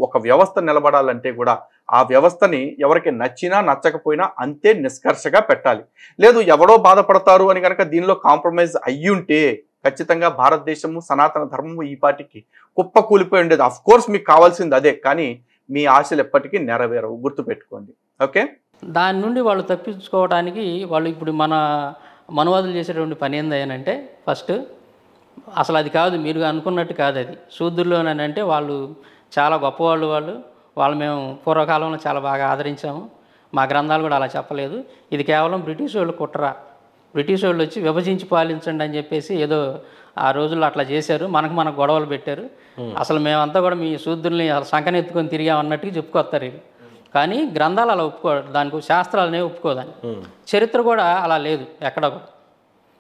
ఒక వ్యవస్థ నిలబడాలంటే కూడా ఆ వ్యవస్థని ఎవరికి నచ్చినా నచ్చకపోయినా అంతే నిష్కర్షగా పెట్టాలి. లేదు ఎవడో బాధపడతారు అని కనుక దీనిలో కాంప్రమైజ్ అయ్యుంటే ఖచ్చితంగా భారతదేశము సనాతన ధర్మము ఈ పార్టీకి కుప్ప కూలిపోయి ఉండేది. అఫ్ కోర్స్ మీకు కావాల్సింది అదే, కానీ మీ ఆశలు ఎప్పటికీ నెరవేరవు, గుర్తుపెట్టుకోండి. ఓకే, దాని నుండి వాళ్ళు తప్పించుకోవడానికి వాళ్ళు ఇప్పుడు మన మనువాదులు చేసేటువంటి పని ఏందనంటే, ఫస్ట్ అసలు అది కాదు, మీరు అనుకున్నట్టు కాదు అది. శూద్రుల్లోనంటే వాళ్ళు చాలా గొప్పవాళ్ళు, వాళ్ళు మేము పూర్వకాలంలో చాలా బాగా ఆదరించాము, మా గ్రంథాలు కూడా అలా చెప్పలేదు, ఇది కేవలం బ్రిటిష్ వాళ్ళు కుట్ర, బ్రిటిష్ వాళ్ళు వచ్చి విభజించి పాలించండి అని చెప్పేసి ఏదో ఆ రోజుల్లో అట్లా చేశారు, మనకు గొడవలు పెట్టారు, అసలు మేమంతా కూడా మీ శూద్రుల్ని సంకనెత్తుకొని తిరిగామన్నట్టుగా చెప్పుకొస్తారు ఇది. కానీ గ్రంథాలు అలా ఒప్పుకోడు, దానికి శాస్త్రాలనే ఒప్పుకోదని. చరిత్ర కూడా అలా లేదు ఎక్కడ కూడా.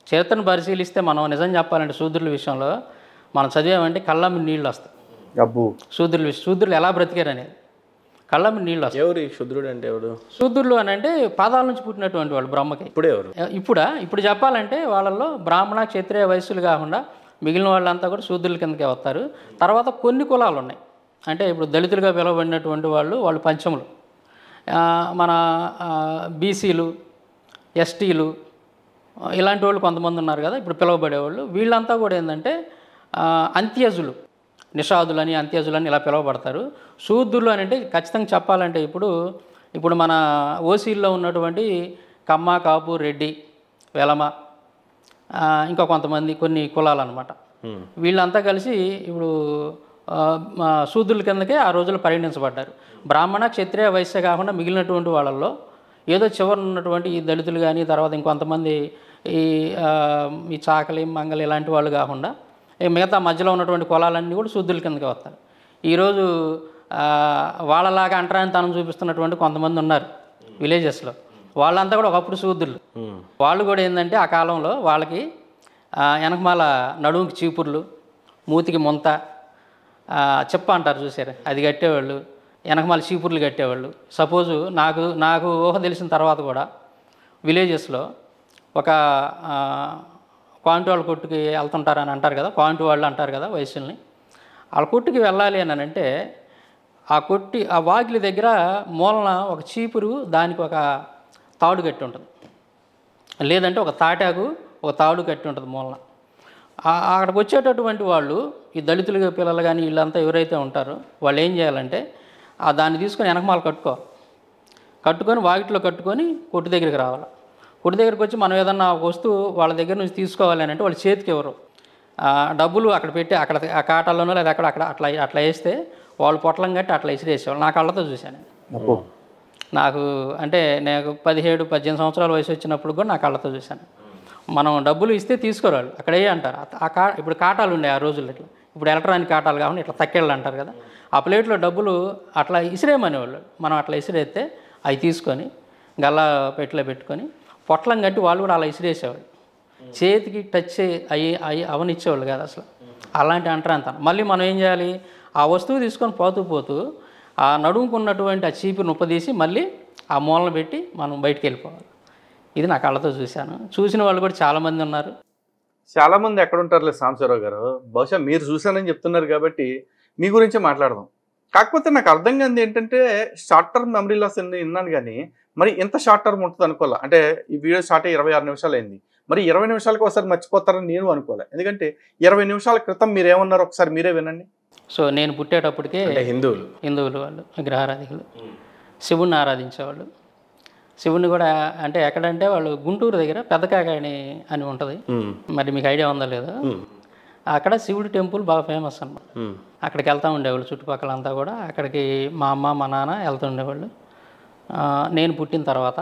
చరిత్రను పరిశీలిస్తే మనం నిజం చెప్పాలంటే శూద్రుల విషయంలో మనం చదివామంటే కళ్ళమ్మి నీళ్ళు వస్తాయి. శూద్రులు ఎలా బ్రతికారు అనేది కళ్ళమ్మి నీళ్ళు వస్తాయి. ఎవరు శూద్రుడు అంటే ఎవరు? శూద్రులు అని అంటే పాదాల నుంచి పుట్టినటువంటి వాళ్ళు బ్రహ్మకి. ఇప్పుడు చెప్పాలంటే వాళ్ళల్లో బ్రాహ్మణ క్షత్రియ వైశ్యులు కాకుండా మిగిలిన వాళ్ళంతా కూడా శూద్రుల కిందకే వస్తారు. తర్వాత కొన్ని కులాలు ఉన్నాయి, అంటే ఇప్పుడు దళితులుగా పిలువబడినటువంటి వాళ్ళు పంచములు, మన బీసీలు, ఎస్టీలు, ఇలాంటి వాళ్ళు కొంతమంది ఉన్నారు కదా ఇప్పుడు పిలువబడేవాళ్ళు. వీళ్ళంతా కూడా ఏంటంటే అంత్యజులు, నిషాదులని, అంత్యజులని ఇలా పిలువబడతారు. శూద్రులు అని అంటే ఖచ్చితంగా చెప్పాలంటే ఇప్పుడు మన ఓసీల్లో ఉన్నటువంటి కమ్మ, కాపు, రెడ్డి, వెలమ, ఇంకా కొంతమంది కొన్ని కులాలు అనమాట. వీళ్ళంతా కలిసి ఇప్పుడు శూద్రుల కిందకే ఆ రోజుల్లో పరిగణించబడ్డారు. బ్రాహ్మణ క్షత్రియ వైశ్య కాకుండా మిగిలినటువంటి వాళ్ళల్లో ఏదో చివరి ఉన్నటువంటి ఈ దళితులు కానీ, తర్వాత ఇంకొంతమంది ఈ చాకలి, మంగలి ఇలాంటి వాళ్ళు కాకుండా మిగతా మధ్యలో ఉన్నటువంటి కులాలన్నీ కూడా శూద్రుల కిందకే వస్తారు. ఈరోజు వాళ్ళలాగా అంటరానితనం చూపిస్తున్నటువంటి కొంతమంది ఉన్నారు విలేజెస్లో, వాళ్ళంతా కూడా ఒకప్పుడు శూద్రులు. వాళ్ళు కూడా ఏంటంటే ఆ కాలంలో వాళ్ళకి వెనకమాల నడుముకి చీపుర్లు, మూతికి ముంత, చెప్ప అంటారు చూసారు, అది కట్టేవాళ్ళు, వెనకమాల చీపుర్లు కట్టేవాళ్ళు. సపోజు నాకు ఊహ తెలిసిన తర్వాత కూడా విలేజెస్లో ఒక క్వాంటి వాళ్ళ కొట్టుకి వెళ్తుంటారని అంటారు కదా, క్వాంటి వాళ్ళు అంటారు కదా వయసుల్ని, వాళ్ళ కొట్టుకి వెళ్ళాలి అని అంటే ఆ వాకిలి దగ్గర మూలన ఒక చీపురు, దానికి ఒక తాడు కట్టి ఉంటుంది, లేదంటే ఒక తాటాకు ఒక తాడు కట్టి ఉంటుంది మూలన. అక్కడికి వచ్చేటటువంటి వాళ్ళు ఈ దళితుల పిల్లలు కానీ వీళ్ళంతా ఎవరైతే ఉంటారో వాళ్ళు ఏం చేయాలంటే దాన్ని తీసుకొని వెనకమాల కట్టుకొని వాకిట్లో కట్టుకొని కొట్టు దగ్గరికి రావాలి. కొట్టు దగ్గరికి వచ్చి మనం ఏదన్నా వస్తువు వాళ్ళ దగ్గర నుంచి తీసుకోవాలి అని అంటే వాళ్ళు చేతికి ఎవరు డబ్బులు అక్కడ పెట్టి అక్కడ ఆ కాటాల్లోనో లేదా అక్కడ అట్లా వేస్తే వాళ్ళు పొట్లం కట్టి అట్లా విసిరేసేవాళ్ళు. నా కళ్ళతో చూశాను. నాకు అంటే నాకు 17-18 సంవత్సరాల వయసు వచ్చినప్పుడు కూడా నా కళ్ళతో చూశాను. మనం డబ్బులు ఇస్తే తీసుకోరాళ్ళు, అక్కడ ఏ అంటారు ఇప్పుడు కాటాలు ఉండే ఆ రోజుల్లో, ఇట్లా ఇప్పుడు ఎలక్ట్రానిక్ కాటాలు కాకుండా ఇట్లా తక్కెళ్ళు అంటారు కదా, ఆ ప్లేట్లో డబ్బులు అట్లా ఇసిరేయమనేవాళ్ళు. మనం అట్లా ఇసిరేస్తే అవి తీసుకొని గల్లా పెట్టిలో పెట్టుకొని పొట్లం కట్టి వాళ్ళు కూడా అలా ఇసిరేసేవాళ్ళు. చేతికి టచ్ అవి అవనిచ్చేవాళ్ళు కాదు అసలు. అలాంటి అంటరాంతనం. మళ్ళీ మనం ఏం చేయాలి, ఆ వస్తువు తీసుకొని పోతూ ఆ నడుముకున్నటువంటి ఆ చీపిని ఉప్పదీసి మళ్ళీ ఆ మూలను పెట్టి మనం బయటికి వెళ్ళిపోవాలి. ఇది నా కళ్ళతో చూశాను. చూసిన వాళ్ళు కూడా చాలామంది ఉన్నారు. చాలామంది ఎక్కడుంటారులే సాంబశివరావు గారు, బహుశా మీరు చూశానని చెప్తున్నారు కాబట్టి మీ గురించే మాట్లాడదాం. కాకపోతే నాకు అర్థం కానిది ఏంటంటే, షార్ట్ టర్మ్ మెమరీ లాస్ అని విన్నాను కానీ మరి ఇంత షార్ట్ టర్మ్ ఉంటుంది అనుకోలే. అంటే ఈ వీడియో స్టార్ట్ 26 నిమిషాలు అయింది. మరి 20 నిమిషాలకు ఒకసారి మర్చిపోతారని నేను అనుకోలే. ఎందుకంటే 20 నిమిషాల క్రితం మీరేమన్నారో ఒకసారి మీరే వినండి. సో నేను పుట్టేటప్పటికే హిందువులు వాళ్ళు విగ్రహారాధికులు, శివుణ్ణి ఆరాధించేవాళ్ళు. శివుణ్ణి కూడా అంటే ఎక్కడంటే వాళ్ళు గుంటూరు దగ్గర పెద్దకాకాని అని ఉంటుంది, మరి మీకు ఐడియా ఉందో లేదో. అక్కడ శివుడి టెంపుల్ బాగా ఫేమస్ అన్నమాట. అక్కడికి వెళ్తూ ఉండేవాళ్ళు చుట్టుపక్కల అంతా కూడా. అక్కడికి మా అమ్మ మా నాన్న వెళ్తుండేవాళ్ళు. నేను పుట్టిన తర్వాత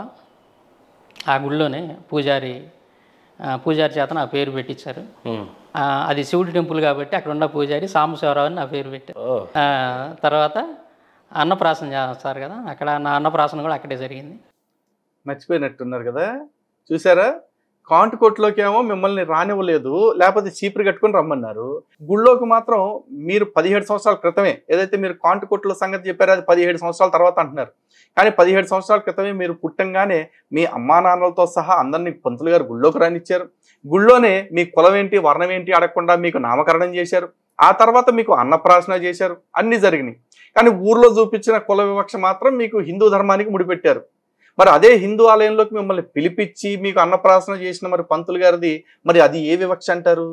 ఆ గుళ్ళోనే పూజారి చేత నా పేరు పెట్టించారు. అది శివుడి టెంపుల్ కాబట్టి అక్కడ ఉన్న పూజారి సాంబశివరావు అని నా పేరు పెట్టారు. తర్వాత అన్నప్రాసన చేస్తారు కదా, అక్కడ నా అన్నప్రాసన కూడా అక్కడే జరిగింది. మర్చిపోయినట్టున్నారు కదా, చూసారా? కాంటుకోట్లోకి ఏమో మిమ్మల్ని రానివ్వలేదు, లేకపోతే చీపురు కట్టుకొని రమ్మన్నారు. గుళ్ళోకి మాత్రం మీరు 17 సంవత్సరాల క్రితమే, ఏదైతే మీరు కాంటుకోట్లో సంగతి చెప్పారో అది 17 సంవత్సరాల తర్వాత అంటున్నారు. కానీ 17 సంవత్సరాల క్రితమే మీరు పుట్టంగానే మీ అమ్మా నాన్నలతో సహా అందరినీ పంతులు గారు గుళ్ళోకి రానిచ్చారు. గుళ్ళోనే మీ కులం ఏంటి వర్ణం ఏంటి అడగకుండా మీకు నామకరణం చేశారు. ఆ తర్వాత మీకు అన్నప్రాసన చేశారు. అన్నీ జరిగినాయి. కానీ ఊర్లో చూపించిన కుల వివక్ష మాత్రం మీకు హిందూ ధర్మానికి ముడిపెట్టారు. మరి అదే హిందూ ఆలయంలోకి మిమ్మల్ని పిలిపించి మీకు అన్నప్రాసన చేసిన మరి పంతులు గారిది మరి అది ఏ వివక్ష అంటారు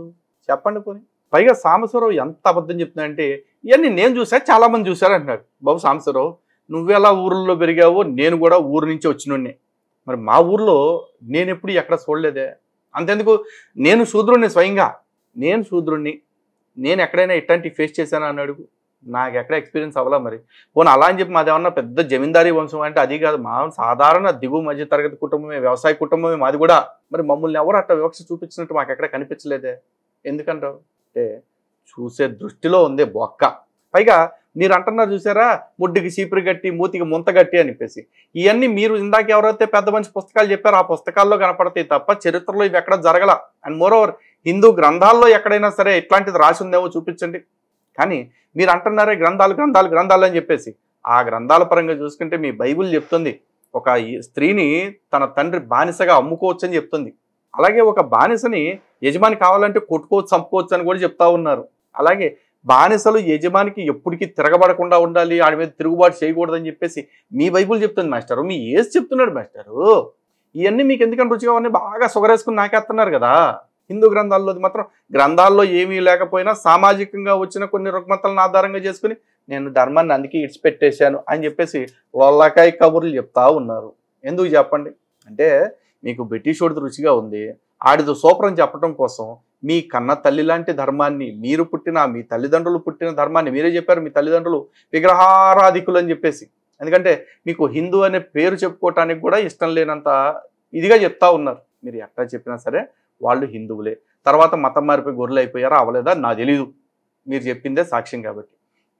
చెప్పండి పోనీ. పైగా సాంబశివరావు ఎంత అబద్ధం చెప్తున్నాడంటే, ఇవన్నీ నేను చూసా చాలా మంది చూశారు అంటున్నాడు. బాబు సాంబశివరావు, నువ్వెలా ఊర్లో పెరిగావో నేను కూడా ఊరు నుంచి వచ్చినోడిని. మరి మా ఊర్లో నేను ఎప్పుడు ఎక్కడ చూడలేదే. అంతెందుకు, నేను శూద్రుడిని, స్వయంగా నేను శూద్రుడిని, నేను ఎక్కడైనా ఇట్లాంటి ఫేస్ చేశానా అని అడుగు. నాకు ఎక్కడ ఎక్స్పీరియన్స్ అవ్వాలా. మరి పోనీ అలా అని చెప్పి మాదేమన్నా పెద్ద జమీందారీ వంశం అంటే అది కాదు, మా సాధారణ దిగువ మధ్య తరగతి కుటుంబమే, వ్యవసాయ కుటుంబమే మాది కూడా. మరి మమ్మల్ని ఎవరు అట్లా వివక్ష చూపించినట్టు మాకు ఎక్కడ కనిపించలేదే. ఎందుకంటావు అంటే చూసే దృష్టిలో ఉంది బొక్క. పైగా మీరు అంటున్నారు చూసారా, ముడ్డికి చీపురు గట్టి మూతికి ముంత గట్టి అని చెప్పేసి. ఇవన్నీ మీరు ఇందాక ఎవరైతే పెద్ద మంచి పుస్తకాలు చెప్పారో ఆ పుస్తకాల్లో కనపడతాయి తప్ప చరిత్రలో ఇవి ఎక్కడ జరగల. అండ్ మోరోవర్ హిందూ గ్రంథాల్లో ఎక్కడైనా సరే ఇట్లాంటిది రాసి ఉందేమో చూపించండి. కానీ మీరు అంటున్నారే గ్రంథాలు అని చెప్పేసి, ఆ గ్రంథాల పరంగా చూసుకుంటే మీ బైబిల్ చెప్తుంది ఒక స్త్రీని తన తండ్రి బానిసగా అమ్ముకోవచ్చు అని చెప్తుంది. అలాగే ఒక బానిసని యజమాని కావాలంటే కొట్టుకోవచ్చు, చంపుకోవచ్చు అని కూడా చెప్తా ఉన్నారు. అలాగే బానిసలు యజమానికి ఎప్పటికీ తిరగబడకుండా ఉండాలి, ఆడి మీద తిరుగుబాటు చేయకూడదని చెప్పేసి మీ బైబిల్ చెప్తుంది మాస్టరు. మీ ఏసు చెప్తున్నాడు మాస్టరు. ఇవన్నీ మీకు ఎందుకని రుచిగా ఉన్నాయి, బాగా సుగరేసుకుని నాకేస్తున్నారు కదా. హిందూ గ్రంథాల్లో మాత్రం గ్రంథాల్లో ఏమీ లేకపోయినా సామాజికంగా వచ్చిన కొన్ని రుగ్మతలను ఆధారంగా చేసుకుని నేను ధర్మాన్ని అందుకే ఇడిచిపెట్టేశాను అని చెప్పేసి వాళ్ళకాయ కబుర్లు చెప్తా ఉన్నారు. ఎందుకు చెప్పండి అంటే, మీకు బ్రిటిష్ వాడిది రుచిగా ఉంది, ఆడిది సూపర్ అని చెప్పడం కోసం మీ కన్న తల్లి లాంటి ధర్మాన్ని, మీరు పుట్టిన మీ తల్లిదండ్రులు పుట్టిన ధర్మాన్ని మీరే చెప్పారు. మీ తల్లిదండ్రులు విగ్రహారాధికులు అని చెప్పేసి, ఎందుకంటే మీకు హిందూ అనే పేరు చెప్పుకోవటానికి కూడా ఇష్టం లేనంత ఇదిగా చెప్తా ఉన్నారు. మీరు ఎట్లా చెప్పినా సరే వాళ్ళు హిందువులే. తర్వాత మతం మారిపోయి గొర్రెలు అయిపోయారా అవ్వలేదా నాకు తెలీదు, మీరు చెప్పిందే సాక్ష్యం కాబట్టి.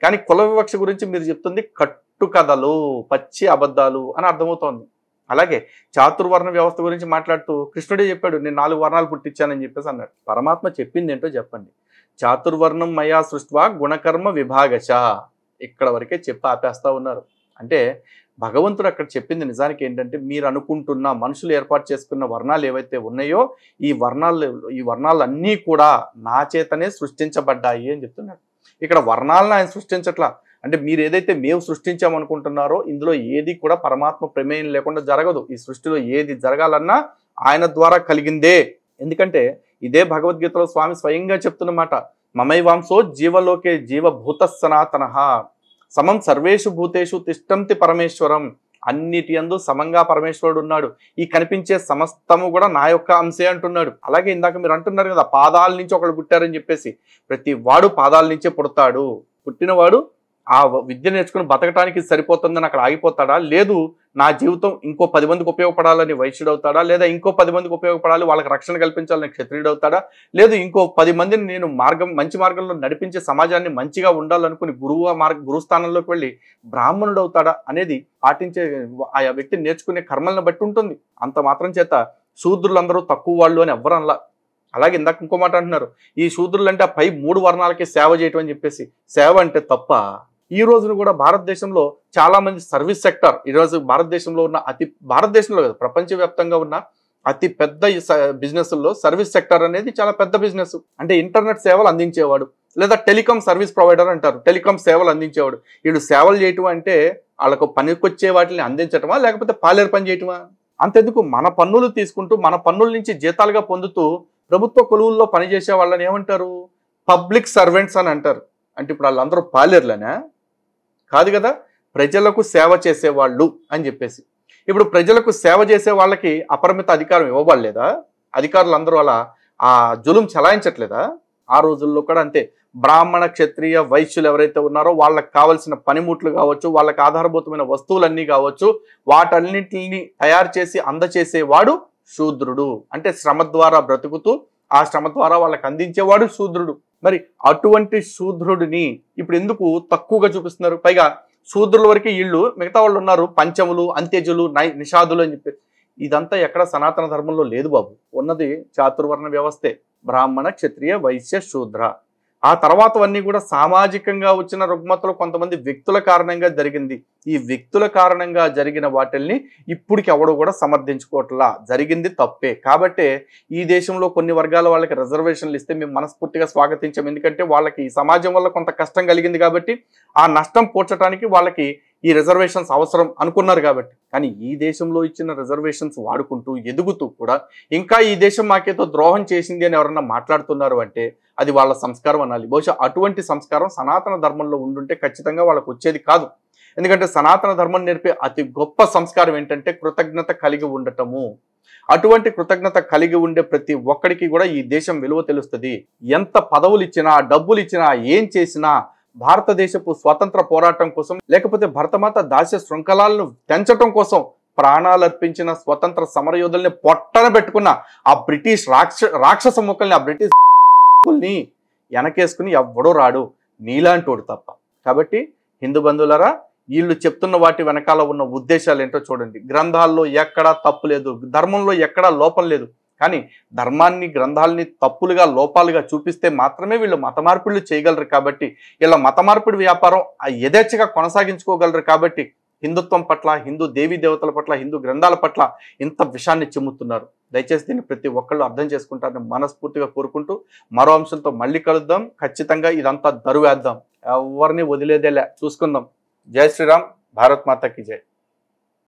కానీ కుల వివక్ష గురించి మీరు చెప్తుంది కట్టుకథలు, పచ్చి అబద్ధాలు అని అర్థమవుతోంది. అలాగే చాతుర్వర్ణ వ్యవస్థ గురించి మాట్లాడుతూ కృష్ణుడే చెప్పాడు, నేను 4 వర్ణాలు పుట్టించానని చెప్పేసి అన్నాడు. పరమాత్మ చెప్పింది ఏంటో చెప్పండి. చాతుర్వర్ణం మయా సృష్ట్వా గుణకర్మ విభాగశ, ఇక్కడ వరకే చెప్పి ఆపేస్తా ఉన్నారు. అంటే భగవంతుడు అక్కడ చెప్పింది నిజానికి ఏంటంటే, మీరు అనుకుంటున్న మనుషులు ఏర్పాటు చేసుకున్న వర్ణాలు ఏవైతే ఉన్నాయో ఈ వర్ణాలన్నీ కూడా నా చేతనే సృష్టించబడ్డాయి అని చెప్తున్నాడు. ఇక్కడ వర్ణాలను ఆయన సృష్టించట్లా. అంటే మీరు ఏదైతే మేము సృష్టించామనుకుంటున్నారో ఇందులో ఏది కూడా పరమాత్మ ప్రమేయం లేకుండా జరగదు. ఈ సృష్టిలో ఏది జరగాలన్నా ఆయన ద్వారా కలిగిందే. ఎందుకంటే ఇదే భగవద్గీతలో స్వామి స్వయంగా చెప్తున్నమాట, మమైవాంసో జీవలోకే జీవభూత సనాతనః సమం సర్వేషు భూతేషు తిష్టంతి పరమేశ్వరం. అన్నిటి యందు సమంగా పరమేశ్వరుడు ఉన్నాడు. ఈ కనిపించే సమస్తము కూడా నా యొక్క అంశే అంటున్నాడు. అలాగే ఇందాక మీరు అంటున్నారు కదా, పాదాల నుంచి ఒకళ్ళు పుట్టారని చెప్పేసి. ప్రతి వాడు పాదాల నుంచే పుడతాడు. పుట్టినవాడు ఆ విద్య నేర్చుకుని బతకటానికి సరిపోతుందని అక్కడ ఆగిపోతాడా? లేదు, నా జీవితం ఇంకో 10 మందికి ఉపయోగపడాలని వైశ్యుడు అవుతాడా, లేదా ఇంకో 10 మందికి ఉపయోగపడాలి వాళ్ళకి రక్షణ కల్పించాలని క్షత్రియుడు అవుతాడా, లేదు ఇంకో 10 మందిని నేను మంచి మార్గంలో నడిపించే సమాజాన్ని మంచిగా ఉండాలనుకుని గురు స్థానంలోకి వెళ్ళి బ్రాహ్మణుడు అవుతాడా అనేది పాటించే ఆయా వ్యక్తి నేర్చుకునే కర్మలను బట్టి ఉంటుంది. అంత మాత్రం చేత శూద్రులందరూ తక్కువ వాళ్ళు అని ఎవ్వరు అనలా. అలాగే ఇందాక ఇంకో మాట అంటున్నారు, ఈ శూద్రులు అంటే ఆ పై 3 వర్ణాలకి సేవ చేయటం అని చెప్పేసి. సేవ అంటే తప్ప. ఈ రోజున కూడా భారతదేశంలో చాలా మంది సర్వీస్ సెక్టర్, ఈరోజు భారతదేశంలో ఉన్న భారతదేశంలో కదా ప్రపంచవ్యాప్తంగా ఉన్న అతి పెద్ద బిజినెస్ల్లో సర్వీస్ సెక్టర్ అనేది చాలా పెద్ద బిజినెస్. అంటే ఇంటర్నెట్ సేవలు అందించేవాడు, లేదా టెలికాం సర్వీస్ ప్రొవైడర్ అంటారు, టెలికాం సేవలు అందించేవాడు. వీళ్ళు సేవలు చేయటం అంటే వాళ్ళకు పనికొచ్చే వాటిని అందించటమా, లేకపోతే పాలేరు పని చేయటమా? అంతెందుకు మన పన్నులు తీసుకుంటూ మన పన్నుల నుంచి జీతాలుగా పొందుతూ ప్రభుత్వ కొలువుల్లో పనిచేసే వాళ్ళని ఏమంటారు? పబ్లిక్ సర్వెంట్స్ అని అంటారు. అంటే ఇప్పుడు వాళ్ళందరూ పాలేర్లేనా? కాదు కదా, ప్రజలకు సేవ చేసేవాళ్ళు అని చెప్పేసి. ఇప్పుడు ప్రజలకు సేవ చేసే వాళ్ళకి అపరిమిత అధికారం ఇవ్వబడలేదా? అధికారులందరూ అలా ఆ జులుం చలాయించట్లేదా? ఆ రోజుల్లో కూడా అంతే. బ్రాహ్మణ క్షత్రియ వైశ్యులు ఎవరైతే ఉన్నారో వాళ్ళకి కావలసిన పనిముట్లు కావచ్చు, వాళ్ళకి ఆధారభూతమైన వస్తువులన్నీ కావచ్చు, వాటన్నింటిని తయారు చేసి అందచేసేవాడు శూద్రుడు. అంటే శ్రమ ద్వారా బ్రతుకుతూ ఆ శ్రమ ద్వారా వాళ్ళకి అందించేవాడు శూద్రుడు. మరి అటువంటి శూద్రుడిని ఇప్పుడు ఎందుకు తక్కువగా చూపిస్తున్నారు? పైగా శూద్రుల వరకు వీళ్ళు, మిగతా వాళ్ళు ఉన్నారు పంచములు, అంత్యజులు, నిషాదులు అని చెప్పి. ఇదంతా ఎక్కడ సనాతన ధర్మంలో లేదు బాబు. ఉన్నది చాతుర్వర్ణ వ్యవస్థే, బ్రాహ్మణ క్షత్రియ వైశ్య శూద్ర. ఆ తర్వాతవన్నీ కూడా సామాజికంగా వచ్చిన రుగ్మతలు కొంతమంది వ్యక్తుల కారణంగా జరిగింది. ఈ వ్యక్తుల కారణంగా జరిగిన వాటిల్ని ఇప్పటికి ఎవడు కూడా సమర్థించుకోవట్లా. జరిగింది తప్పే. కాబట్టే ఈ దేశంలో కొన్ని వర్గాల వాళ్ళకి రిజర్వేషన్లు ఇస్తే మేము మనస్ఫూర్తిగా స్వాగతించాం. ఎందుకంటే వాళ్ళకి ఈ సమాజం వల్ల కొంత కష్టం కలిగింది కాబట్టి ఆ నష్టం పూడ్చడానికి వాళ్ళకి ఈ రిజర్వేషన్స్ అవసరం అనుకున్నారు కాబట్టి. కానీ ఈ దేశంలో ఇచ్చిన రిజర్వేషన్స్ వాడుకుంటూ ఎదుగుతూ కూడా ఇంకా ఈ దేశం మాకేదో ద్రోహం చేసింది అని ఎవరన్నా మాట్లాడుతున్నారు అంటే అది వాళ్ళ సంస్కారం అనాలి. బహుశా అటువంటి సంస్కారం సనాతన ధర్మంలో ఉండుంటే ఖచ్చితంగా వాళ్ళకు వచ్చేది కాదు. ఎందుకంటే సనాతన ధర్మం నేర్పే అతి గొప్ప సంస్కారం ఏంటంటే కృతజ్ఞత కలిగి ఉండటము. అటువంటి కృతజ్ఞత కలిగి ఉండే ప్రతి ఒక్కడికి కూడా ఈ దేశం విలువ తెలుస్తుంది. ఎంత పదవులు ఇచ్చినా, డబ్బులు ఇచ్చినా, ఏం చేసినా భారతదేశపు స్వాతంత్ర పోరాటం కోసం, లేకపోతే భరతమాత దాస్య శృంఖలాలను తెంచటం కోసం ప్రాణాలు అర్పించిన స్వతంత్ర సమరయోధుల్ని పొట్టన పెట్టుకున్న ఆ బ్రిటిష్ రాక్షస ముక్కల్ని, ఆ బ్రిటిష్ ని వెనకేసుకుని ఎవ్వడో రాడు, నీలాంటోడు తప్ప. కాబట్టి హిందూ బంధువులరా, వీళ్ళు చెప్తున్న వాటి వెనకాల ఉన్న ఉద్దేశాలు ఏంటో చూడండి. గ్రంథాల్లో ఎక్కడా తప్పు లేదు, ధర్మంలో ఎక్కడా లోపం లేదు. కానీ ధర్మాన్ని, గ్రంథాలని తప్పులుగా, లోపాలుగా చూపిస్తే మాత్రమే వీళ్ళు మత మార్పిడులు చేయగలరు. కాబట్టి ఇలా మత మార్పిడి వ్యాపారం యథేచ్ఛగా కొనసాగించుకోగలరు. కాబట్టి హిందుత్వం పట్ల, హిందూ దేవీ దేవతల పట్ల, హిందూ గ్రంథాల పట్ల ఇంత విషాన్ని చిమ్ముతున్నారు. దయచేసి దీన్ని ప్రతి ఒక్కళ్ళు అర్థం చేసుకుంటారని మనస్ఫూర్తిగా కోరుకుంటూ మరో అంశంతో మళ్ళీ కలుద్దాం. ఖచ్చితంగా ఇదంతా దరువేద్దాం, ఎవరిని వదిలేదేలే, చూసుకుందాం. జై శ్రీరామ్, భారత్ మాతాకి జై.